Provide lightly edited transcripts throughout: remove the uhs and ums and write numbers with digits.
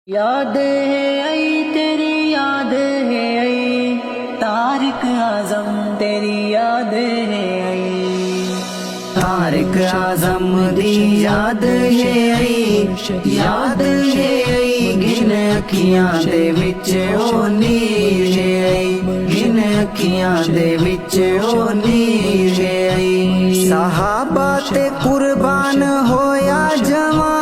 याद है आई तेरी याद है आई तारिक आजम तेरी याद है आई तारिक आजम दी याद है आई याद है आई गिन अखियां दे विच ओ नीर है आई गिन अखियां दे विच ओ नीर है आई सहाबा ते कुर्बान होया जवां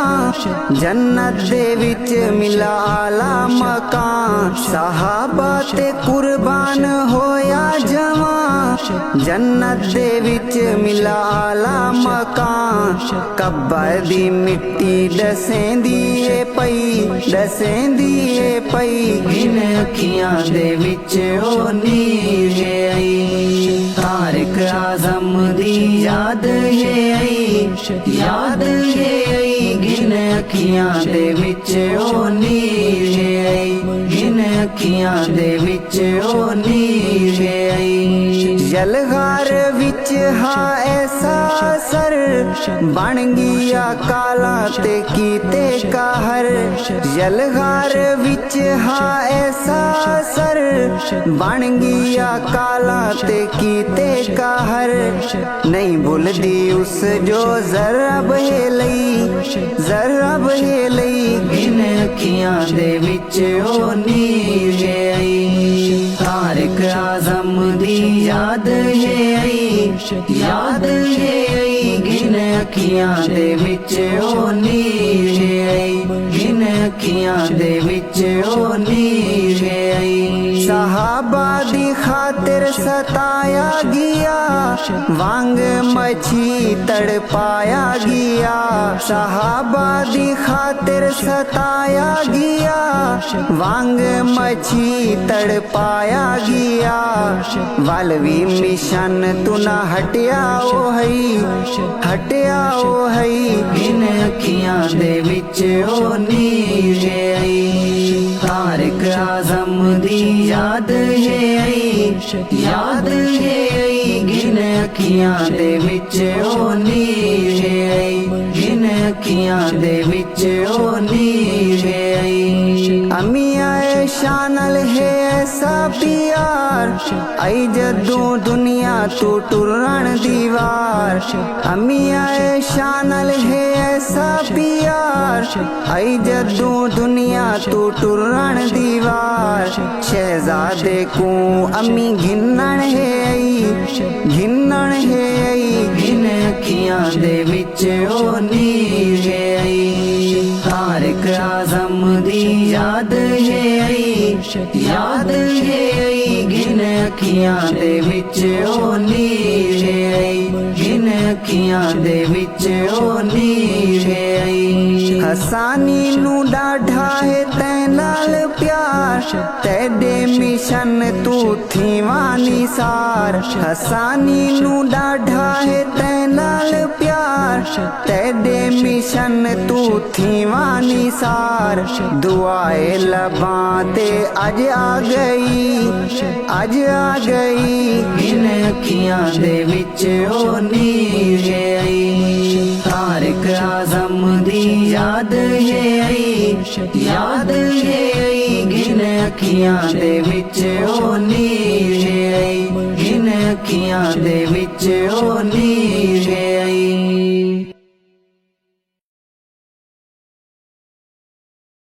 जन्नत दे विच मिला आला मकान सहाबा ते कुर्बान होया जवां जन्नत दे विच मिला आला मकान कब्र दी मिट्टी दसेंदी ए पई गिन अखियां दे विच ओ नीर है आई तारिक आजम दी याद है आई याद है आई गिन अखियां दे विच ओ नीर है आई गिन अखियां दे विच ओ नीर है आई जलगार विच हा ऐसा सर बन गया काला ते कीते कहर जलगार विच हा ऐसा सर बन गया काला ते कीते कहर नहीं भुलदी उस जो जरा बहेलई गिन अखियां दे विच ओ नीर है आई तारिक आजम दी याद है आई याद है आई गिन अखियां दे विच ओ नीर है आई गिन अखियां दे विच ओ नीर है आई सहाबा दी खातिर सताया गया वांग मछी तड़पाया गया सहाबा दी खातिर सताया गया वांग मछी तड़पाया गया वालवी मिशन तू ना हटिया ओ हई गिन अखियां दे विच ओ नीर है आई तारिक आजम दी याद है आई याद है आई गिन अखियां दे विच ओ नीर है आई गिन अखियां दे विच ओ नीर है आई अमिया शानल है ऐसा प्यार आई जदू दुनिया तू टुरन दीवार अमिया शानल है ऐसा प्यार आई जदू दुनिया तू टुरन दीवार शहजादे को अम्मी घिन्नन है आई गिन अखियां दे विच ओ नीर है आई तारिक आजम दी याद है आई याद है आई गिन अखियां दे विच ओ नीर है आई गिन अखियां दे विच ओ नीर है आई हसानी नू डाढ़ा है तै नाल प्यार तेरे मिशन तू थी वानी सार हसानी नू डाढ़ा है तै नाल प्यार तेरे मिशन तू थी वानी सार दुआए लबां ते अज आ गई गिन अखियां दे विच ओ नीर है आई तारिक आजम दी याद है आई याद है आई गिन अखियां दे विच ओ नीर है आई गिन अखियां दे विच ओ नीर